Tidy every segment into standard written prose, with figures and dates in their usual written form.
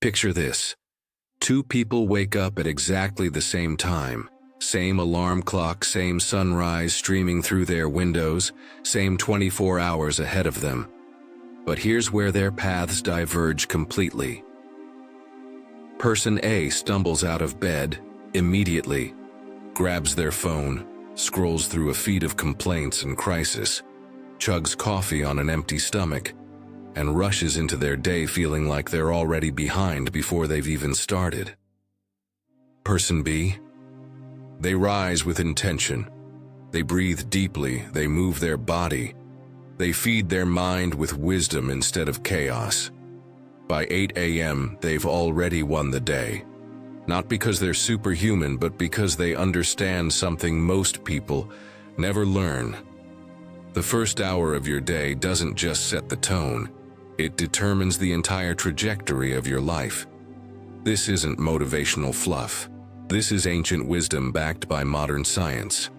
Picture this. Two people wake up at exactly the same time. Same alarm clock, same sunrise streaming through their windows, same 24 hours ahead of them. But here's where their paths diverge completely. Person A stumbles out of bed immediately, grabs their phone, scrolls through a feed of complaints and crisis, chugs coffee on an empty stomach, and rushes into their day feeling like they're already behind before they've even started. Person B, they rise with intention. They breathe deeply, they move their body, they feed their mind with wisdom instead of chaos. By 8 a.m., they've already won the day. Not because they're superhuman, but because they understand something most people never learn. The first hour of your day doesn't just set the tone, it determines the entire trajectory of your life. This isn't motivational fluff. This is ancient wisdom backed by modern science.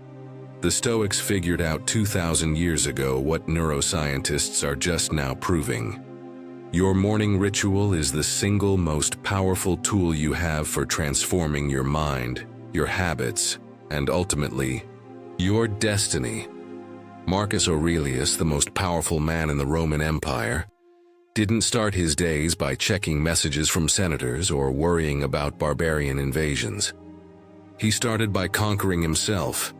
The Stoics figured out 2,000 years ago what neuroscientists are just now proving. Your morning ritual is the single most powerful tool you have for transforming your mind, your habits, and ultimately, your destiny. Marcus Aurelius, the most powerful man in the Roman Empire, didn't start his days by checking messages from senators or worrying about barbarian invasions. He started by conquering himself.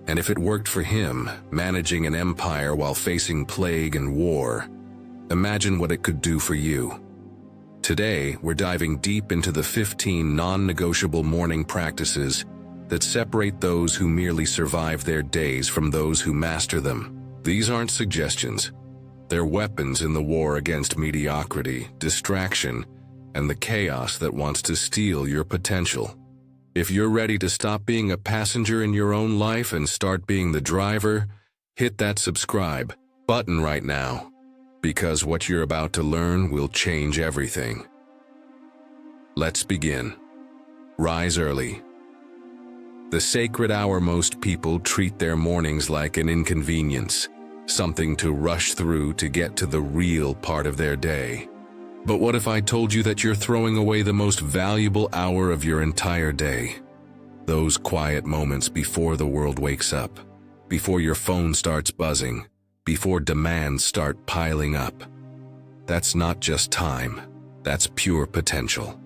And if it worked for him, managing an empire while facing plague and war, imagine what it could do for you. Today, we're diving deep into the 15 non-negotiable morning practices that separate those who merely survive their days from those who master them. These aren't suggestions. They're weapons in the war against mediocrity, distraction, and the chaos that wants to steal your potential. If you're ready to stop being a passenger in your own life and start being the driver, hit that subscribe button right now, because what you're about to learn will change everything. Let's begin. Rise early. The sacred hour. Most people treat their mornings like an inconvenience, something to rush through to get to the real part of their day. But what if I told you that you're throwing away the most valuable hour of your entire day? Those quiet moments before the world wakes up, before your phone starts buzzing, before demands start piling up. That's not just time, that's pure potential.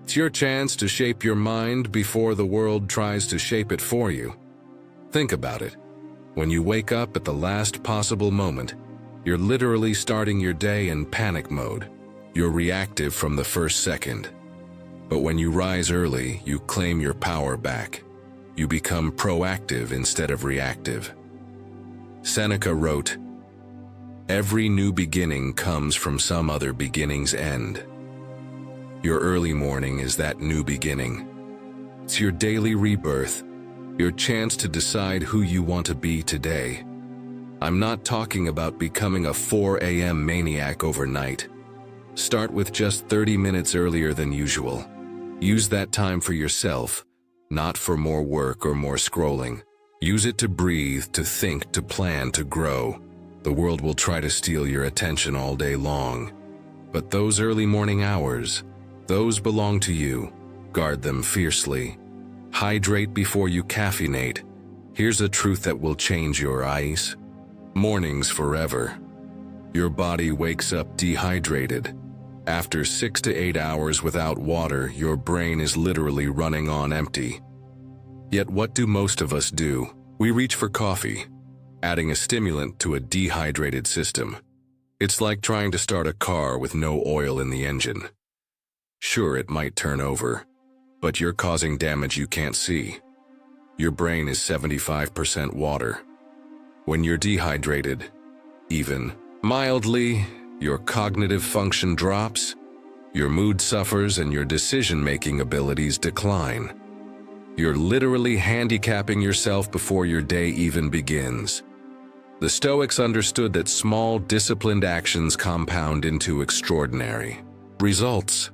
It's your chance to shape your mind before the world tries to shape it for you. Think about it. When you wake up at the last possible moment, you're literally starting your day in panic mode. You're reactive from the first second. But when you rise early, you claim your power back. You become proactive instead of reactive. Seneca wrote, "Every new beginning comes from some other beginning's end." Your early morning is that new beginning. It's your daily rebirth, your chance to decide who you want to be today. I'm not talking about becoming a 4 a.m. maniac overnight. Start with just 30 minutes earlier than usual. Use that time for yourself, not for more work or more scrolling. Use it to breathe, to think, to plan, to grow. The world will try to steal your attention all day long. But those early morning hours, those belong to you. Guard them fiercely. Hydrate before you caffeinate. Here's a truth that will change your eyes. Mornings forever. Your body wakes up dehydrated. After 6 to 8 hours without water, your brain is literally running on empty. Yet what do most of us do? We reach for coffee, adding a stimulant to a dehydrated system. It's like trying to start a car with no oil in the engine. Sure, it might turn over, but you're causing damage you can't see. Your brain is 75% water. When you're dehydrated, even mildly, your cognitive function drops, your mood suffers, and your decision-making abilities decline. You're literally handicapping yourself before your day even begins. The Stoics understood that small, disciplined actions compound into extraordinary results.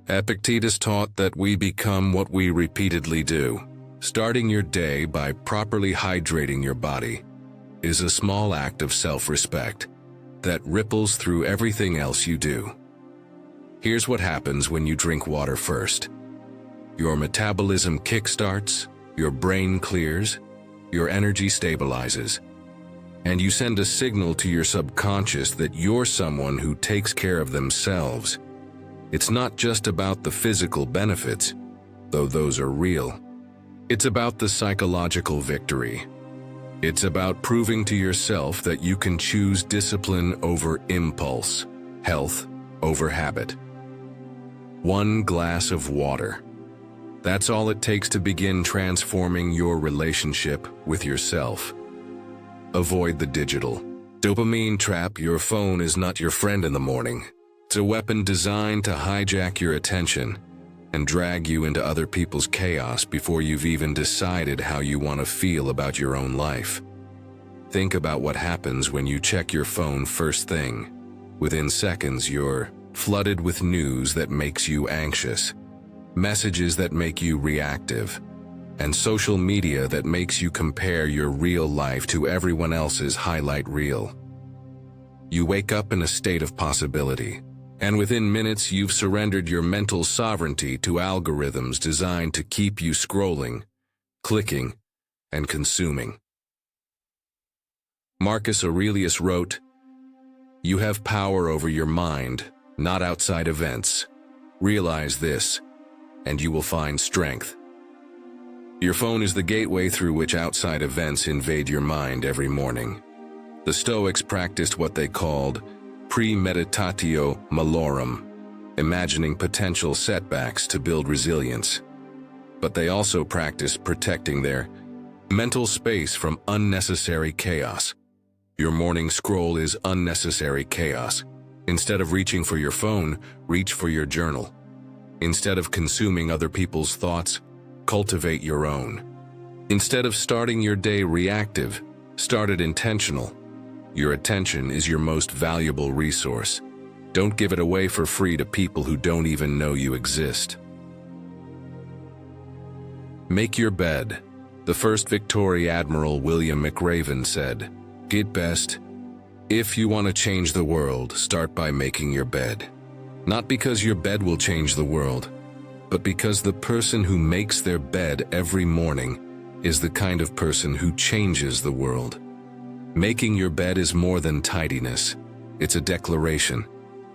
Epictetus taught that we become what we repeatedly do. Starting your day by properly hydrating your body is a small act of self-respect that ripples through everything else you do. Here's what happens when you drink water first. Your metabolism kickstarts, your brain clears, your energy stabilizes, and you send a signal to your subconscious that you're someone who takes care of themselves. It's not just about the physical benefits, though those are real. It's about the psychological victory. It's about proving to yourself that you can choose discipline over impulse, health over habit. 1 glass of water. That's all it takes to begin transforming your relationship with yourself. Avoid the digital dopamine trap. Your phone is not your friend in the morning. It's a weapon designed to hijack your attention and drag you into other people's chaos before you've even decided how you want to feel about your own life. Think about what happens when you check your phone first thing. Within seconds, you're flooded with news that makes you anxious, messages that make you reactive, and social media that makes you compare your real life to everyone else's highlight reel. You wake up in a state of possibility, and within minutes you've surrendered your mental sovereignty to algorithms designed to keep you scrolling, clicking, and consuming. Marcus Aurelius wrote, "You have power over your mind, not outside events. Realize this, and you will find strength." Your phone is the gateway through which outside events invade your mind every morning. The Stoics practiced what they called premeditatio malorum, imagining potential setbacks to build resilience. But they also practiced protecting their mental space from unnecessary chaos. Your morning scroll is unnecessary chaos. Instead of reaching for your phone, reach for your journal. Instead of consuming other people's thoughts, cultivate your own. Instead of starting your day reactive, start it intentional. Your attention is your most valuable resource. Don't give it away for free to people who don't even know you exist. Make your bed. The first Victoria Admiral William McRaven said, "Get best. If you want to change the world, start by making your bed." Not because your bed will change the world, but because the person who makes their bed every morning is the kind of person who changes the world. Making your bed is more than tidiness. It's a declaration.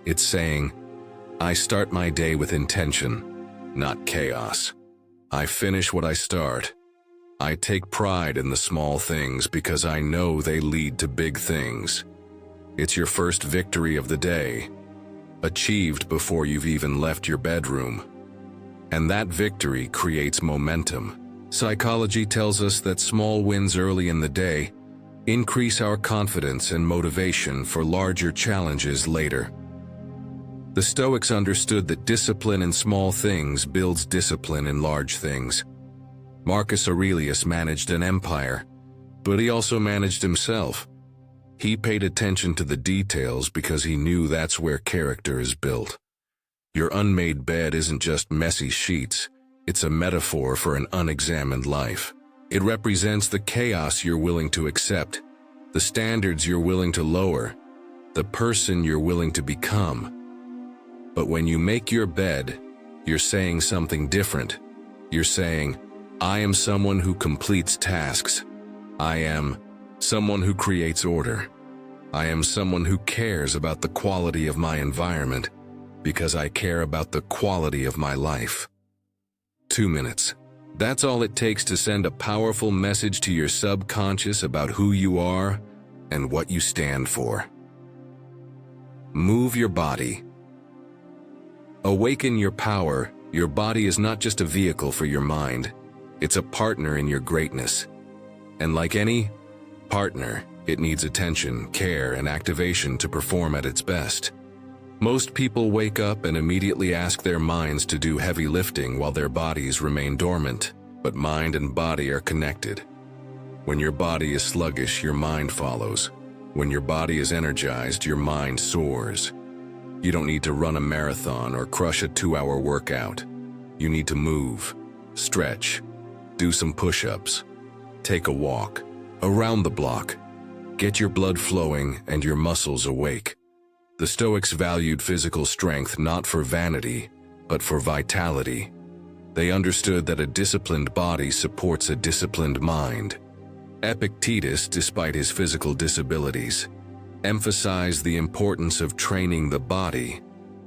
It's saying, "I start my day with intention, not chaos. I finish what I start. I take pride in the small things because I know they lead to big things." It's your first victory of the day, achieved before you've even left your bedroom. And that victory creates momentum. Psychology tells us that small wins early in the day increase our confidence and motivation for larger challenges later. The Stoics understood that discipline in small things builds discipline in large things. Marcus Aurelius managed an empire, but he also managed himself. He paid attention to the details because he knew that's where character is built. Your unmade bed isn't just messy sheets, it's a metaphor for an unexamined life. It represents the chaos you're willing to accept, the standards you're willing to lower, the person you're willing to become. But when you make your bed, you're saying something different. You're saying, "I am someone who completes tasks. I am someone who creates order. I am someone who cares about the quality of my environment because I care about the quality of my life." 2 minutes. That's all it takes to send a powerful message to your subconscious about who you are and what you stand for. Move your body. Awaken your power. Your body is not just a vehicle for your mind. It's a partner in your greatness. And like any partner, it needs attention, care, and activation to perform at its best. Most people wake up and immediately ask their minds to do heavy lifting while their bodies remain dormant, but mind and body are connected. When your body is sluggish, your mind follows. When your body is energized, your mind soars. You don't need to run a marathon or crush a 2-hour workout. You need to move, stretch, do some push-ups, take a walk, around the block. Get your blood flowing and your muscles awake. The Stoics valued physical strength not for vanity, but for vitality. They understood that a disciplined body supports a disciplined mind. Epictetus, despite his physical disabilities, emphasized the importance of training the body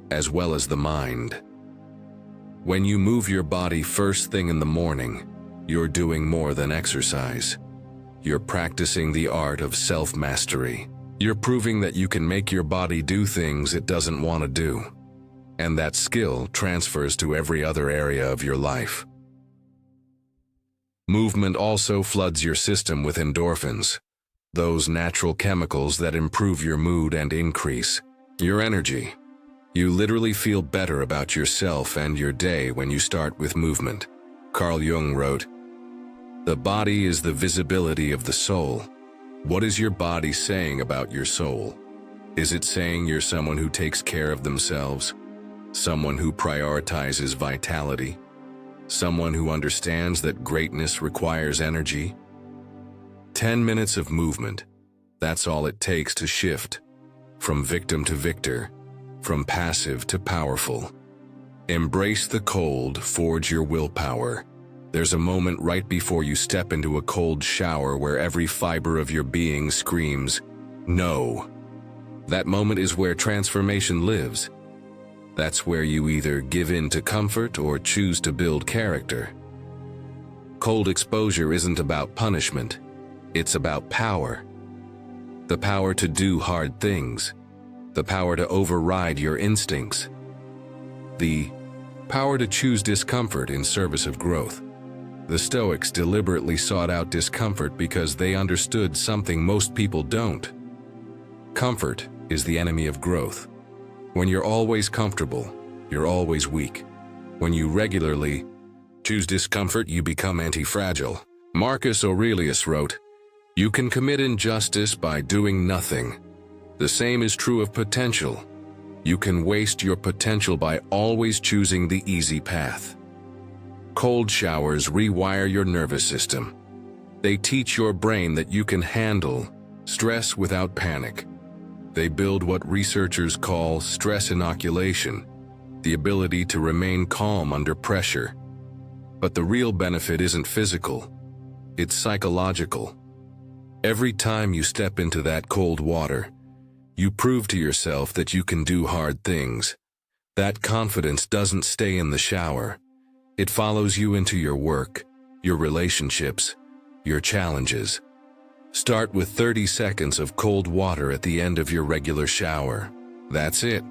as well as the mind. When you move your body first thing in the morning, you're doing more than exercise. You're practicing the art of self-mastery. You're proving that you can make your body do things it doesn't want to do. And that skill transfers to every other area of your life. Movement also floods your system with endorphins, those natural chemicals that improve your mood and increase your energy. You literally feel better about yourself and your day when you start with movement. Carl Jung wrote, "The body is the visibility of the soul." What is your body saying about your soul? Is it saying you're someone who takes care of themselves? Someone who prioritizes vitality? Someone who understands that greatness requires energy? 10 minutes of movement. That's all it takes to shift from victim to victor, from passive to powerful. Embrace the cold, forge your willpower. There's a moment right before you step into a cold shower where every fiber of your being screams, "No." That moment is where transformation lives. That's where you either give in to comfort or choose to build character. Cold exposure isn't about punishment. It's about power. The power to do hard things. The power to override your instincts. The power to choose discomfort in service of growth. The Stoics deliberately sought out discomfort because they understood something most people don't. Comfort is the enemy of growth. When you're always comfortable, you're always weak. When you regularly choose discomfort, you become anti-fragile. Marcus Aurelius wrote, "You can commit injustice by doing nothing. The same is true of potential. You can waste your potential by always choosing the easy path." Cold showers rewire your nervous system. They teach your brain that you can handle stress without panic. They build what researchers call stress inoculation, the ability to remain calm under pressure. But the real benefit isn't physical, it's psychological. Every time you step into that cold water, you prove to yourself that you can do hard things. That confidence doesn't stay in the shower. It follows you into your work, your relationships, your challenges. Start with 30 seconds of cold water at the end of your regular shower. That's it.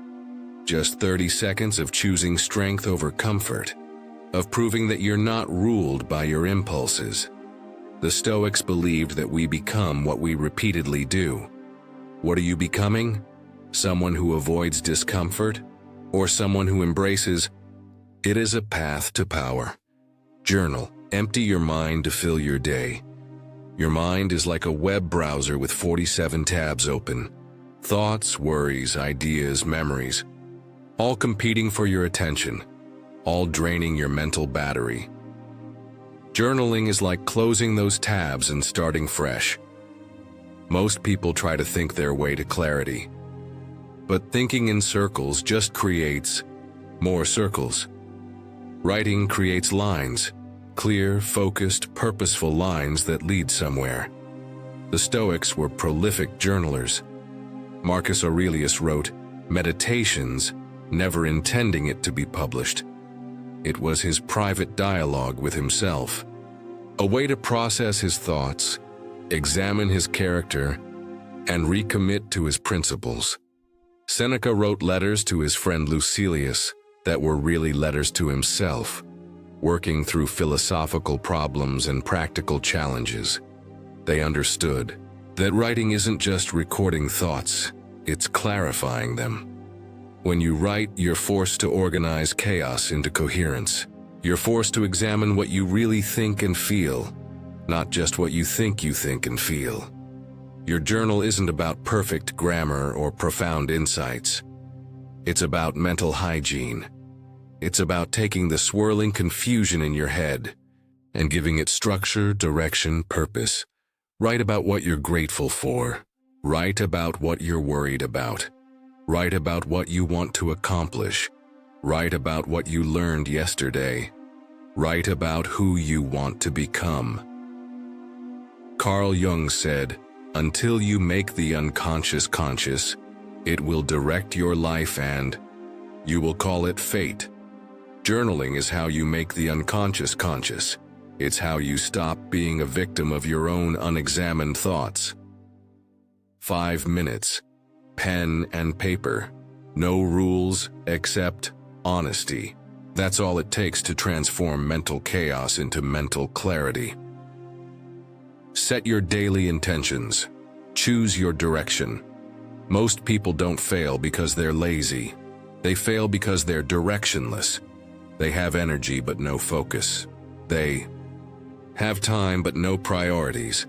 Just 30 seconds of choosing strength over comfort, of proving that you're not ruled by your impulses. The Stoics believed that we become what we repeatedly do. What are you becoming? Someone who avoids discomfort? Or someone who embraces? It is a path to power. Journal. Empty your mind to fill your day. Your mind is like a web browser with 47 tabs open. Thoughts, worries, ideas, memories. All competing for your attention. All draining your mental battery. Journaling is like closing those tabs and starting fresh. Most people try to think their way to clarity. But thinking in circles just creates more circles. Writing creates lines, clear, focused, purposeful lines that lead somewhere. The Stoics were prolific journalers. Marcus Aurelius wrote Meditations, never intending it to be published. It was his private dialogue with himself, a way to process his thoughts, examine his character, and recommit to his principles. Seneca wrote letters to his friend Lucilius that were really letters to himself, working through philosophical problems and practical challenges. They understood that writing isn't just recording thoughts, it's clarifying them. When you write, you're forced to organize chaos into coherence. You're forced to examine what you really think and feel, not just what you think and feel. Your journal isn't about perfect grammar or profound insights. It's about mental hygiene. It's about taking the swirling confusion in your head and giving it structure, direction, purpose. Write about what you're grateful for. Write about what you're worried about. Write about what you want to accomplish. Write about what you learned yesterday. Write about who you want to become. Carl Jung said, "Until you make the unconscious conscious, it will direct your life and you will call it fate." Journaling is how you make the unconscious conscious. It's how you stop being a victim of your own unexamined thoughts. 5 minutes. Pen and paper. No rules except honesty. That's all it takes to transform mental chaos into mental clarity. Set your daily intentions. Choose your direction. Most people don't fail because they're lazy. They fail because they're directionless. They have energy but no focus. They have time but no priorities.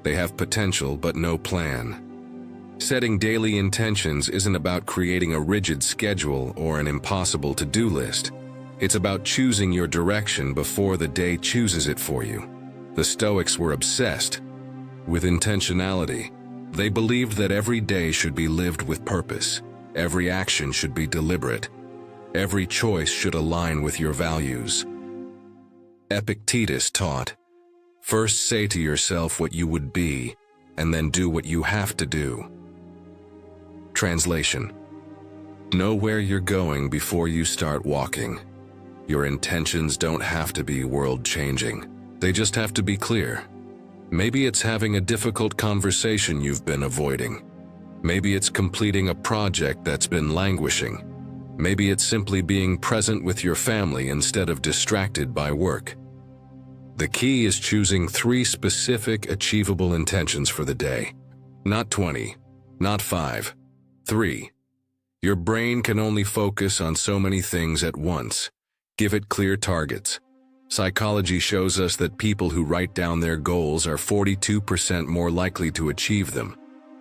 They have potential but no plan. Setting daily intentions isn't about creating a rigid schedule or an impossible to-do list. It's about choosing your direction before the day chooses it for you. The Stoics were obsessed with intentionality. They believed that every day should be lived with purpose. Every action should be deliberate. Every choice should align with your values. Epictetus taught, "First say to yourself what you would be, and then do what you have to do." Translation: know where you're going before you start walking. Your intentions don't have to be world-changing. They just have to be clear. Maybe it's having a difficult conversation you've been avoiding. Maybe it's completing a project that's been languishing. Maybe it's simply being present with your family instead of distracted by work. The key is choosing 3 specific, achievable intentions for the day. Not 20, not 5, 3. Your brain can only focus on so many things at once. Give it clear targets. Psychology shows us that people who write down their goals are 42% more likely to achieve them.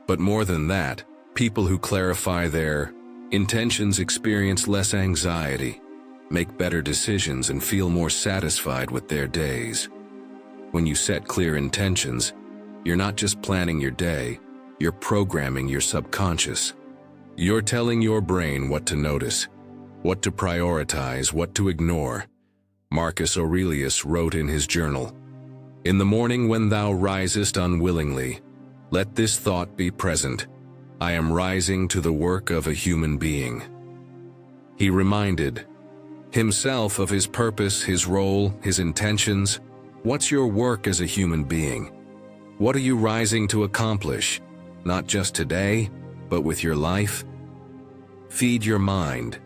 But more than that, people who clarify their intentions experience less anxiety, make better decisions, and feel more satisfied with their days. When you set clear intentions, you're not just planning your day, you're programming your subconscious. You're telling your brain what to notice, what to prioritize, what to ignore. Marcus Aurelius wrote in his journal, "In the morning when thou risest unwillingly, let this thought be present: I am rising to the work of a human being." He reminded himself of his purpose, his role, his intentions. What's your work as a human being? What are you rising to accomplish? Not just today, but with your life? Feed your mind.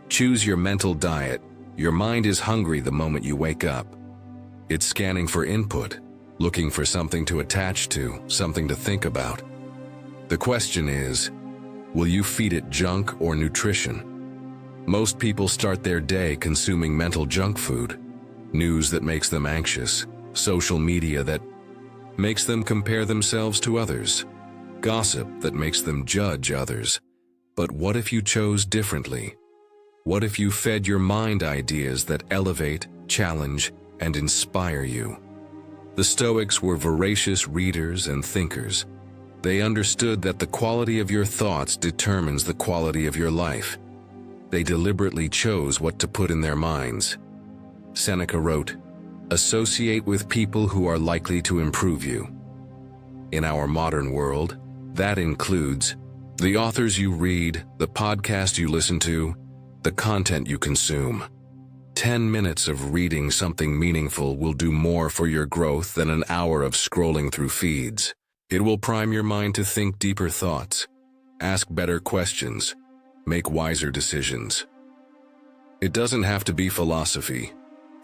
Choose your mental diet. Your mind is hungry the moment you wake up. It's scanning for input, looking for something to attach to, something to think about. The question is, will you feed it junk or nutrition? Most people start their day consuming mental junk food. News that makes them anxious, social media that makes them compare themselves to others, gossip that makes them judge others. But what if you chose differently? What if you fed your mind ideas that elevate, challenge, and inspire you? The Stoics were voracious readers and thinkers. They understood that the quality of your thoughts determines the quality of your life. They deliberately chose what to put in their minds. Seneca wrote, "Associate with people who are likely to improve you." In our modern world, that includes the authors you read, the podcast you listen to, the content you consume. 10 minutes of reading something meaningful will do more for your growth than an hour of scrolling through feeds. It will prime your mind to think deeper thoughts, ask better questions, make wiser decisions. It doesn't have to be philosophy,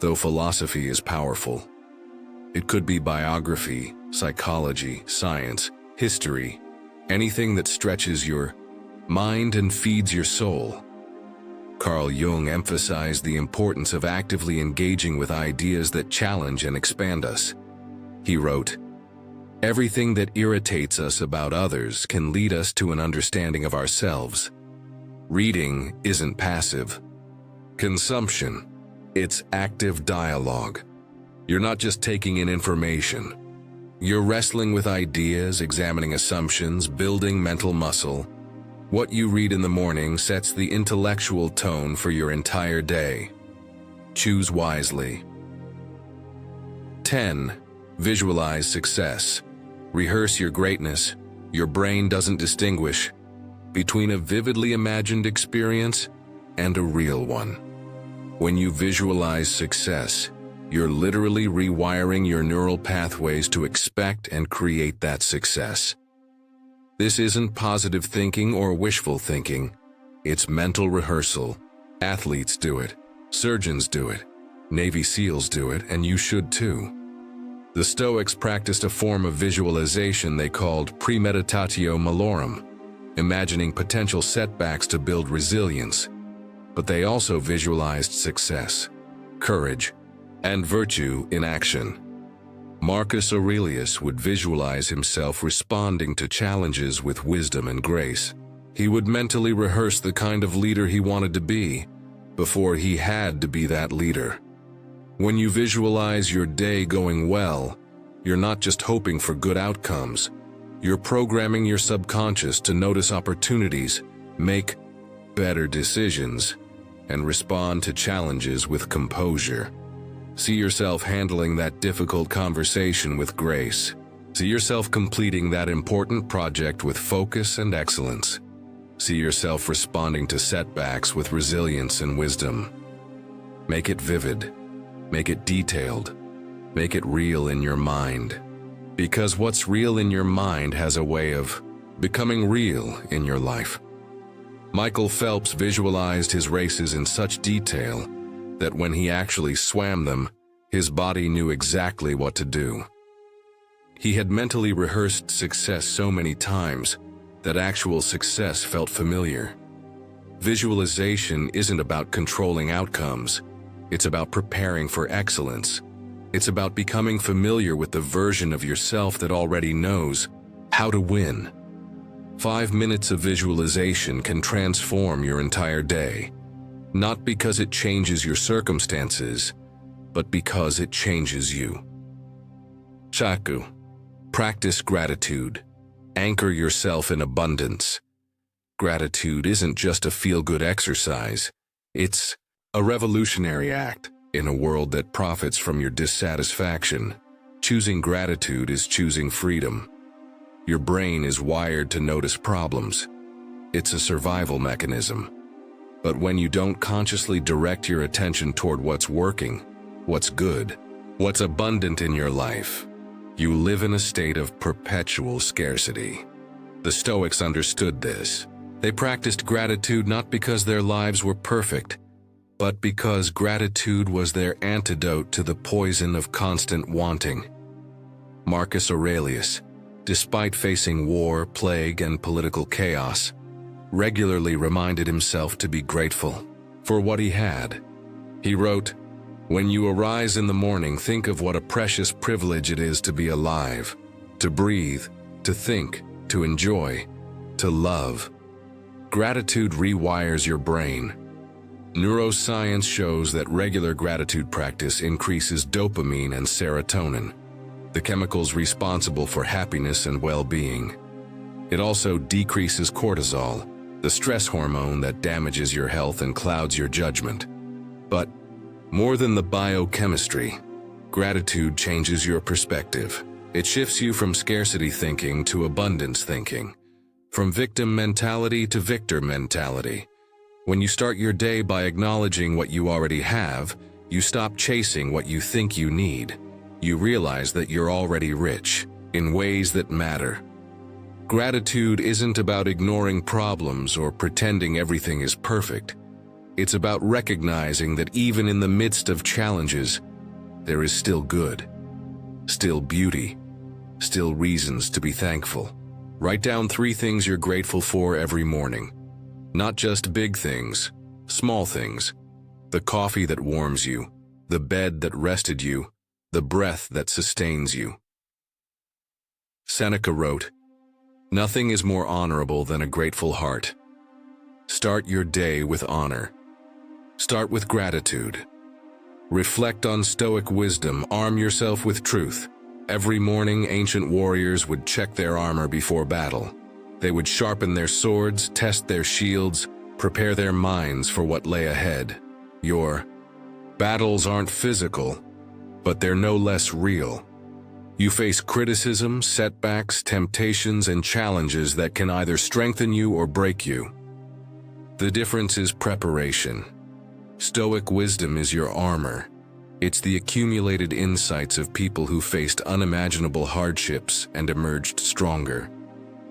though philosophy is powerful. It could be biography, psychology, science, history, anything that stretches your mind and feeds your soul. Carl Jung emphasized the importance of actively engaging with ideas that challenge and expand us. He wrote, "Everything that irritates us about others can lead us to an understanding of ourselves." Reading isn't passive consumption, it's active dialogue. You're not just taking in information. You're wrestling with ideas, examining assumptions, building mental muscle. What you read in the morning sets the intellectual tone for your entire day. Choose wisely. 10. Visualize success. Rehearse your greatness. Your brain doesn't distinguish between a vividly imagined experience and a real one. When you visualize success, you're literally rewiring your neural pathways to expect and create that success. This isn't positive thinking or wishful thinking. It's mental rehearsal. Athletes do it. Surgeons do it. Navy SEALs do it, and you should too. The Stoics practiced a form of visualization they called premeditatio malorum, imagining potential setbacks to build resilience. But they also visualized success, courage, and virtue in action. Marcus Aurelius would visualize himself responding to challenges with wisdom and grace. He would mentally rehearse the kind of leader he wanted to be before he had to be that leader. When you visualize your day going well, you're not just hoping for good outcomes. You're programming your subconscious to notice opportunities, make better decisions, and respond to challenges with composure. See yourself handling that difficult conversation with grace. See yourself completing that important project with focus and excellence. See yourself responding to setbacks with resilience and wisdom. Make it vivid. Make it detailed. Make it real in your mind. Because what's real in your mind has a way of becoming real in your life. Michael Phelps visualized his races in such detail that when he actually swam them, his body knew exactly what to do. He had mentally rehearsed success so many times that actual success felt familiar. Visualization isn't about controlling outcomes. It's about preparing for excellence. It's about becoming familiar with the version of yourself that already knows how to win. 5 minutes of visualization can transform your entire day. Not because it changes your circumstances, but because it changes you. Chaku. Practice gratitude. Anchor yourself in abundance. Gratitude isn't just a feel-good exercise. It's a revolutionary act in a world that profits from your dissatisfaction. Choosing gratitude is choosing freedom. Your brain is wired to notice problems. It's a survival mechanism. But when you don't consciously direct your attention toward what's working, what's good, what's abundant in your life, you live in a state of perpetual scarcity. The Stoics understood this. They practiced gratitude not because their lives were perfect, but because gratitude was their antidote to the poison of constant wanting. Marcus Aurelius, despite facing war, plague, and political chaos, regularly reminded himself to be grateful for what he had. He wrote, "When you arise in the morning, think of what a precious privilege it is to be alive, to breathe, to think, to enjoy, to love." Gratitude rewires your brain. Neuroscience shows that regular gratitude practice increases dopamine and serotonin, the chemicals responsible for happiness and well-being. It also decreases cortisol, the stress hormone that damages your health and clouds your judgment. But more than the biochemistry, gratitude changes your perspective. It shifts you from scarcity thinking to abundance thinking, from victim mentality to victor mentality. When you start your day by acknowledging what you already have, you stop chasing what you think you need. You realize that you're already rich in ways that matter. Gratitude isn't about ignoring problems or pretending everything is perfect. It's about recognizing that even in the midst of challenges, there is still good, still beauty, still reasons to be thankful. Write down 3 things you're grateful for every morning. Not just big things, small things. The coffee that warms you, the bed that rested you, the breath that sustains you. Seneca wrote, "Nothing is more honorable than a grateful heart." Start your day with honor. Start with gratitude. Reflect on Stoic wisdom. Arm yourself with truth. Every morning, ancient warriors would check their armor before battle. They would sharpen their swords, test their shields, prepare their minds for what lay ahead. Your battles aren't physical, but they're no less real. You face criticism, setbacks, temptations, and challenges that can either strengthen you or break you. The difference is preparation. Stoic wisdom is your armor. It's the accumulated insights of people who faced unimaginable hardships and emerged stronger.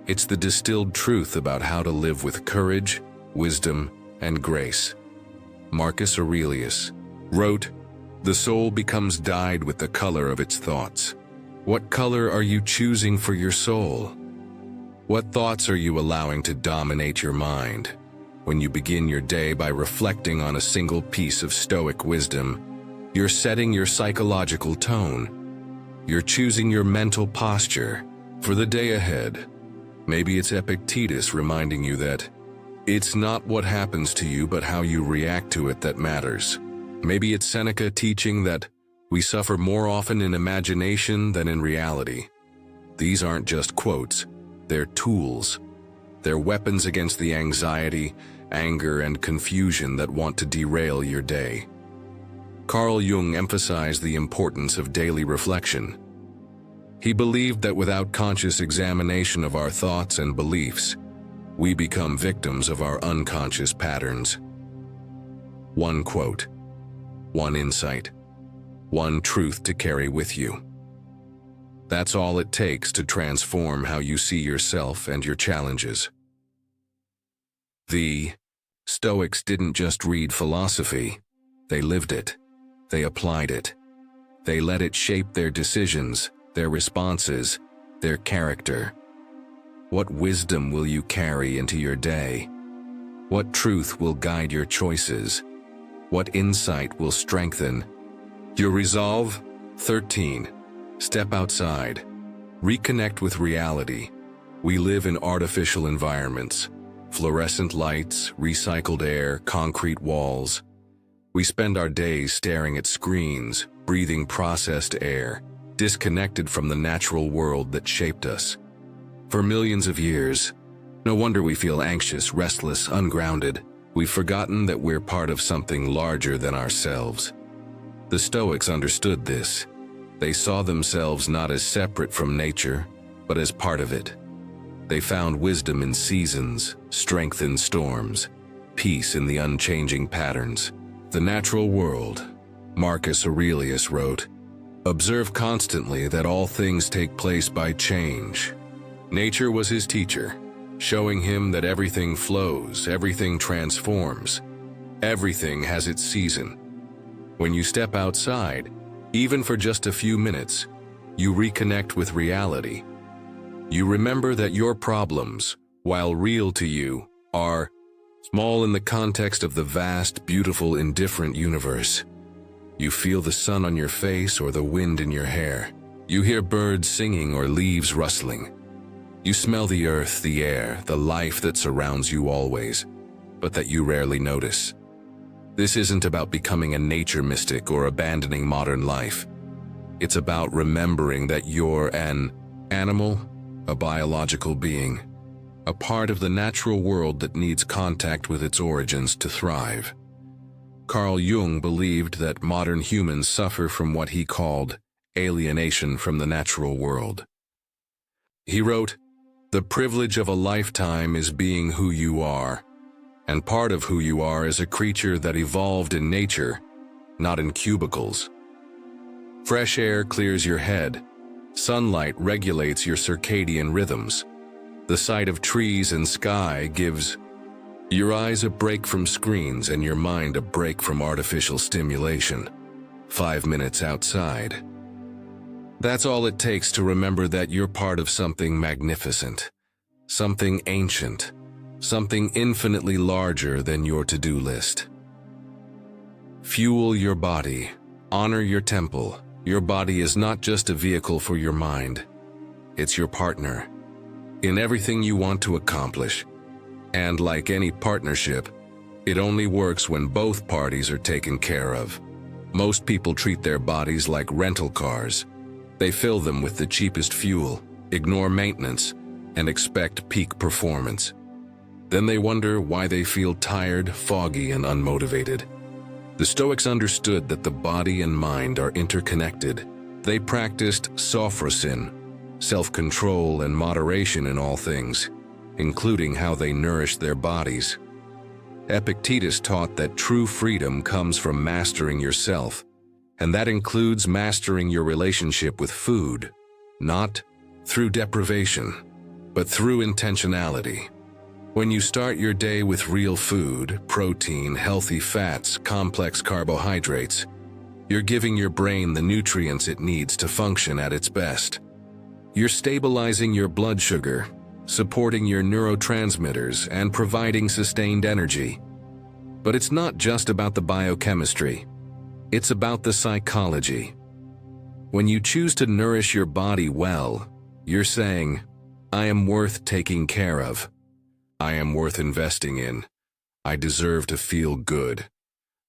It's the distilled truth about how to live with courage, wisdom, and grace. Marcus Aurelius wrote, "The soul becomes dyed with the color of its thoughts." What color are you choosing for your soul? What thoughts are you allowing to dominate your mind? When you begin your day by reflecting on a single piece of Stoic wisdom, you're setting your psychological tone. You're choosing your mental posture for the day ahead. Maybe it's Epictetus reminding you that it's not what happens to you but how you react to it that matters. Maybe it's Seneca teaching that we suffer more often in imagination than in reality. These aren't just quotes, they're tools. They're weapons against the anxiety, anger, and confusion that want to derail your day. Carl Jung emphasized the importance of daily reflection. He believed that without conscious examination of our thoughts and beliefs, we become victims of our unconscious patterns. One quote, one insight, one truth to carry with you. That's all it takes to transform how you see yourself and your challenges. The Stoics didn't just read philosophy, they lived it. They applied it. They let it shape their decisions, their responses, their character. What wisdom will you carry into your day? What truth will guide your choices? What insight will strengthen your resolve? 13. Step outside. Reconnect with reality. We live in artificial environments. Fluorescent lights, recycled air, concrete walls. We spend our days staring at screens, breathing processed air, disconnected from the natural world that shaped us. For millions of years, no wonder we feel anxious, restless, ungrounded. We've forgotten that we're part of something larger than ourselves. The Stoics understood this. They saw themselves not as separate from nature, but as part of it. They found wisdom in seasons, strength in storms, peace in the unchanging patterns. The natural world, Marcus Aurelius wrote, observe constantly that all things take place by change. Nature was his teacher, showing him that everything flows, everything transforms, everything has its season. When you step outside, even for just a few minutes, you reconnect with reality. You remember that your problems, while real to you, are small in the context of the vast, beautiful, indifferent universe. You feel the sun on your face or the wind in your hair. You hear birds singing or leaves rustling. You smell the earth, the air, the life that surrounds you always, but that you rarely notice. This isn't about becoming a nature mystic or abandoning modern life. It's about remembering that you're an animal, a biological being, a part of the natural world that needs contact with its origins to thrive. Carl Jung believed that modern humans suffer from what he called alienation from the natural world. He wrote, "The privilege of a lifetime is being who you are, and part of who you are is a creature that evolved in nature, not in cubicles. Fresh air clears your head. Sunlight regulates your circadian rhythms. The sight of trees and sky gives your eyes a break from screens and your mind a break from artificial stimulation. 5 minutes outside. That's all it takes to remember that you're part of something magnificent, something ancient, something infinitely larger than your to-do list. Fuel your body. Honor your temple. Your body is not just a vehicle for your mind. It's your partner in everything you want to accomplish. And like any partnership, it only works when both parties are taken care of. Most people treat their bodies like rental cars. They fill them with the cheapest fuel, ignore maintenance, and expect peak performance. Then they wonder why they feel tired, foggy, and unmotivated. The Stoics understood that the body and mind are interconnected. They practiced sophrosin, self-control and moderation in all things, including how they nourished their bodies. Epictetus taught that true freedom comes from mastering yourself, and that includes mastering your relationship with food, not through deprivation, but through intentionality. When you start your day with real food, protein, healthy fats, complex carbohydrates, you're giving your brain the nutrients it needs to function at its best. You're stabilizing your blood sugar, supporting your neurotransmitters, and providing sustained energy. But it's not just about the biochemistry. It's about the psychology. When you choose to nourish your body well, you're saying, I am worth taking care of. I am worth investing in. I deserve to feel good.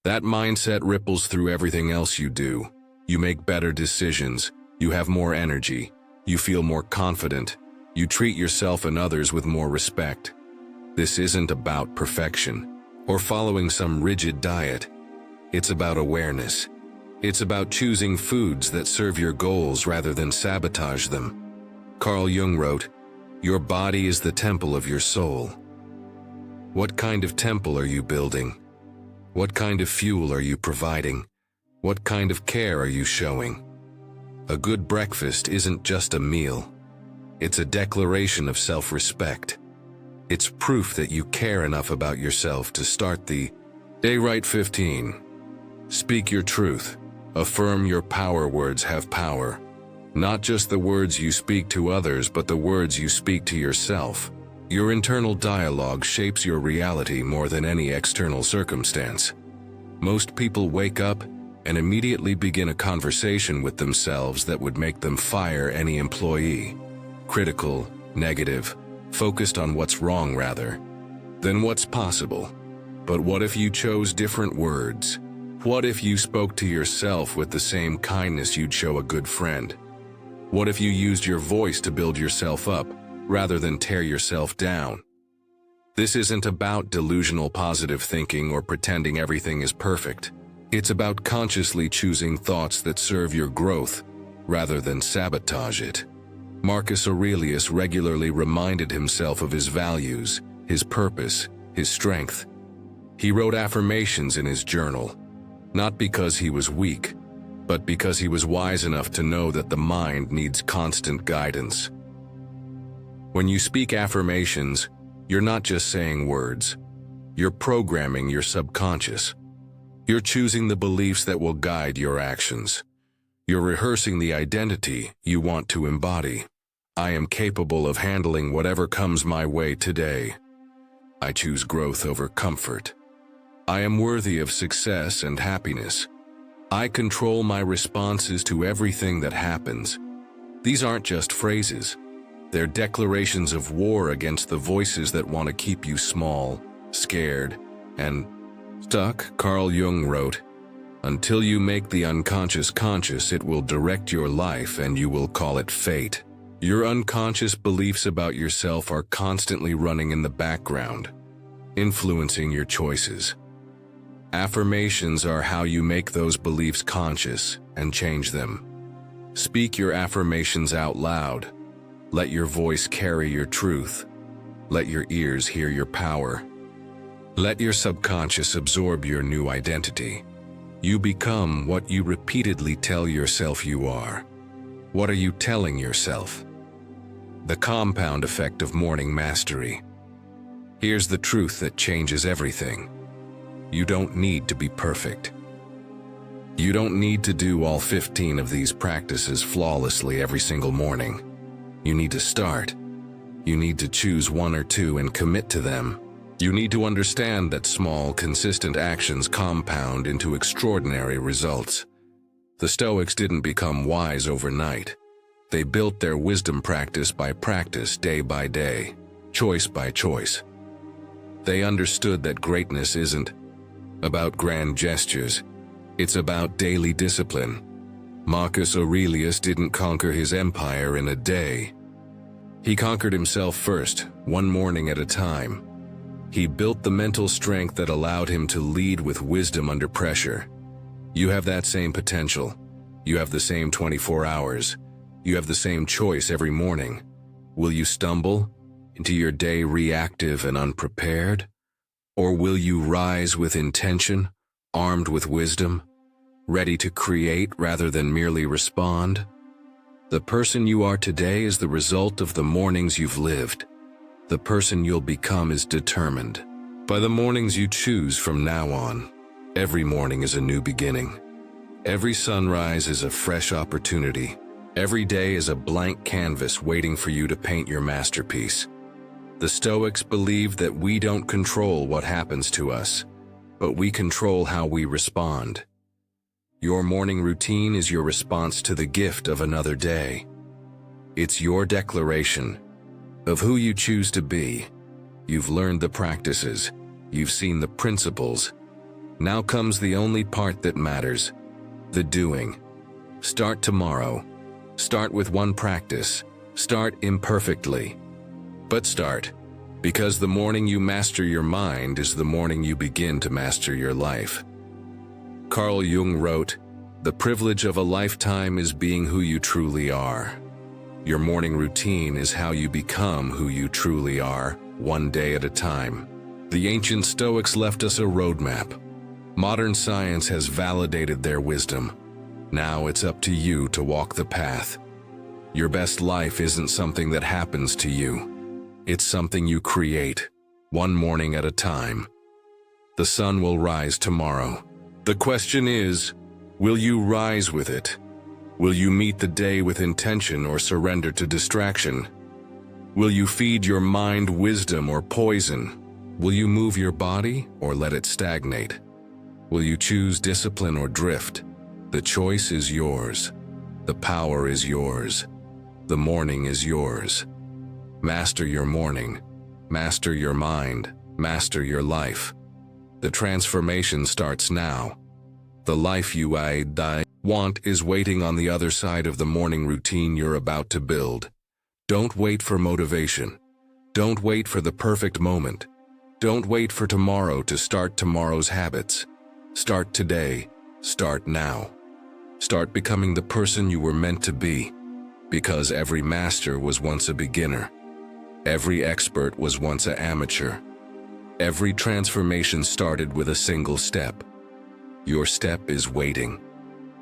That mindset ripples through everything else you do. You make better decisions. You have more energy. You feel more confident. You treat yourself and others with more respect. This isn't about perfection or following some rigid diet. It's about awareness. It's about choosing foods that serve your goals rather than sabotage them. Carl Jung wrote, "Your body is the temple of your soul." What kind of temple are you building? What kind of fuel are you providing? What kind of care are you showing? A good breakfast isn't just a meal. It's a declaration of self-respect. It's proof that you care enough about yourself to start the day right. 15. Speak your truth. Affirm your power. Words have power. Not just the words you speak to others, but the words you speak to yourself. Your internal dialogue shapes your reality more than any external circumstance. Most people wake up and immediately begin a conversation with themselves that would make them fire any employee. Critical, negative, focused on what's wrong rather than what's possible. But what if you chose different words? What if you spoke to yourself with the same kindness you'd show a good friend? What if you used your voice to build yourself up rather than tear yourself down? This isn't about delusional positive thinking or pretending everything is perfect. It's about consciously choosing thoughts that serve your growth rather than sabotage it. Marcus Aurelius regularly reminded himself of his values, his purpose, his strength. He wrote affirmations in his journal, not because he was weak, but because he was wise enough to know that the mind needs constant guidance. When you speak affirmations, you're not just saying words. You're programming your subconscious. You're choosing the beliefs that will guide your actions. You're rehearsing the identity you want to embody. I am capable of handling whatever comes my way today. I choose growth over comfort. I am worthy of success and happiness. I control my responses to everything that happens. These aren't just phrases. They're declarations of war against the voices that want to keep you small, scared, and stuck. Carl Jung wrote, "Until you make the unconscious conscious, it will direct your life and you will call it fate." Your unconscious beliefs about yourself are constantly running in the background, influencing your choices. Affirmations are how you make those beliefs conscious and change them. Speak your affirmations out loud. Let your voice carry your truth. Let your ears hear your power. Let your subconscious absorb your new identity. You become what you repeatedly tell yourself you are. What are you telling yourself? The compound effect of morning mastery. Here's the truth that changes everything. You don't need to be perfect. You don't need to do all 15 of these practices flawlessly every single morning. You need to start. You need to choose one or two and commit to them. You need to understand that small, consistent actions compound into extraordinary results. The Stoics didn't become wise overnight. They built their wisdom practice by practice, day by day, choice by choice. They understood that greatness isn't about grand gestures. It's about daily discipline. Marcus Aurelius didn't conquer his empire in a day. He conquered himself first, one morning at a time. He built the mental strength that allowed him to lead with wisdom under pressure. You have that same potential. You have the same 24 hours. You have the same choice every morning. Will you stumble into your day reactive and unprepared? Or will you rise with intention, armed with wisdom, ready to create rather than merely respond? The person you are today is the result of the mornings you've lived. The person you'll become is determined by the mornings you choose from now on. Every morning is a new beginning. Every sunrise is a fresh opportunity. Every day is a blank canvas waiting for you to paint your masterpiece. The Stoics believed that we don't control what happens to us, but we control how we respond. Your morning routine is your response to the gift of another day. It's your declaration of who you choose to be. You've learned the practices. You've seen the principles. Now comes the only part that matters, the doing. Start tomorrow. Start with one practice. Start imperfectly. But start, because the morning you master your mind is the morning you begin to master your life. Carl Jung wrote, "The privilege of a lifetime is being who you truly are." Your morning routine is how you become who you truly are, one day at a time. The ancient Stoics left us a roadmap. Modern science has validated their wisdom. Now it's up to you to walk the path. Your best life isn't something that happens to you. It's something you create, one morning at a time. The sun will rise tomorrow. The question is, will you rise with it? Will you meet the day with intention or surrender to distraction? Will you feed your mind wisdom or poison? Will you move your body or let it stagnate? Will you choose discipline or drift? The choice is yours. The power is yours. The morning is yours. Master your morning. Master your mind. Master your life. The transformation starts now. The life you want is waiting on the other side of the morning routine you're about to build. Don't wait for motivation. Don't wait for the perfect moment. Don't wait for tomorrow to start tomorrow's habits. Start today. Start now. Start becoming the person you were meant to be. Because every master was once a beginner. Every expert was once an amateur. Every transformation started with a single step. Your step is waiting.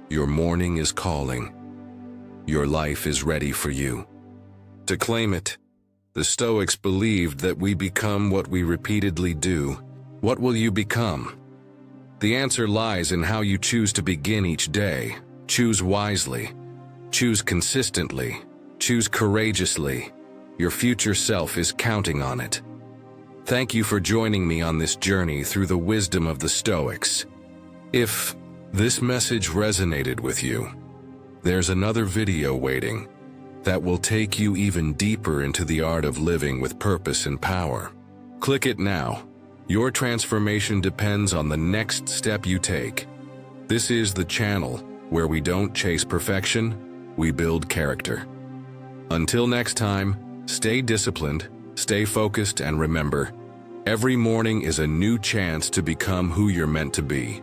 Your morning is calling. Your life is ready for you. To claim it, the Stoics believed that we become what we repeatedly do. What will you become? The answer lies in how you choose to begin each day. Choose wisely. Choose consistently. Choose courageously. Your future self is counting on it. Thank you for joining me on this journey through the wisdom of the Stoics. If this message resonated with you, there's another video waiting that will take you even deeper into the art of living with purpose and power. Click it now. Your transformation depends on the next step you take. This is the channel where we don't chase perfection, we build character. Until next time, stay disciplined, stay focused, and remember, every morning is a new chance to become who you're meant to be.